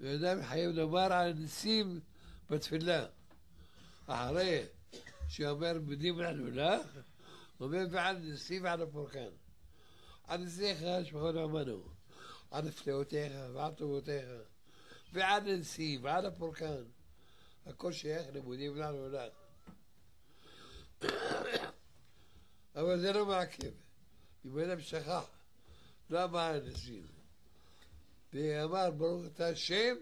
ואדם חייב לומר על הניסים בתפילה. אחרי שאומר מודים אנחנו לך, אומר ועל ניסים ועל הפורקן. על ניסיך שבכל עמנו, על נפלאותיך ועל טובותיך, ועל הניסים ועל הפורקן. הכל שייך למודים לנו לך. אבל זה לא מעכב. אם אדם שכח, לא אמר הניסים. ואמר ברוך אתה השם,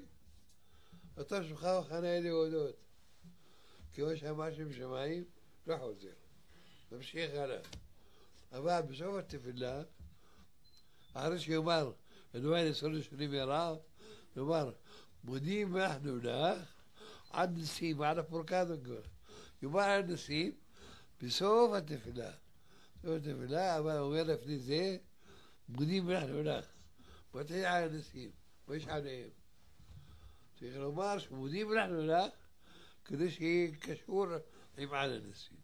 אתה שמך וחנה להודות. כמו שאמר שם שמיים, לא חוזר. ממשיך הלאה. אבל בסוף התפילה, אחרי שיאמר, אדוני נסענו שלי מרע, יאמר, מודים אנחנו לך, עד ניסים, עד הפורקן כבר. יאמר על ניסים, בסוף התפילה. בסוף התפילה, אבל אומר לפני זה, מודים אנחנו לך. מתחיל על הניסים, ויש עליהם. צריך לומר שמודים אנחנו לך, כדי שיהיה קשור עם על הניסים.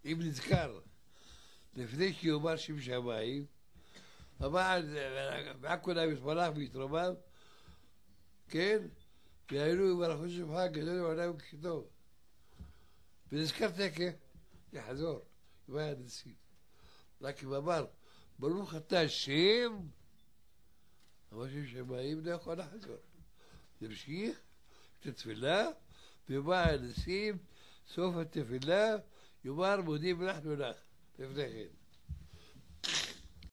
אם נזכר, לפני שיאמר שם שמיים, אמר, ועכו נא יתברך ויתרומם, כן? והיינו יברכו שמך גדול ועולם וכשטוב. ונזכר תקף, יחזור, יאמר הניסים. רק אם אמר, ברוך אתה השם, אמר שם שמיים לא יכול לחזור. נמשיך את התפילה, ויאמר הניסים, סוף התפילה, יאמר מודים אנחנו לך, לפני כן.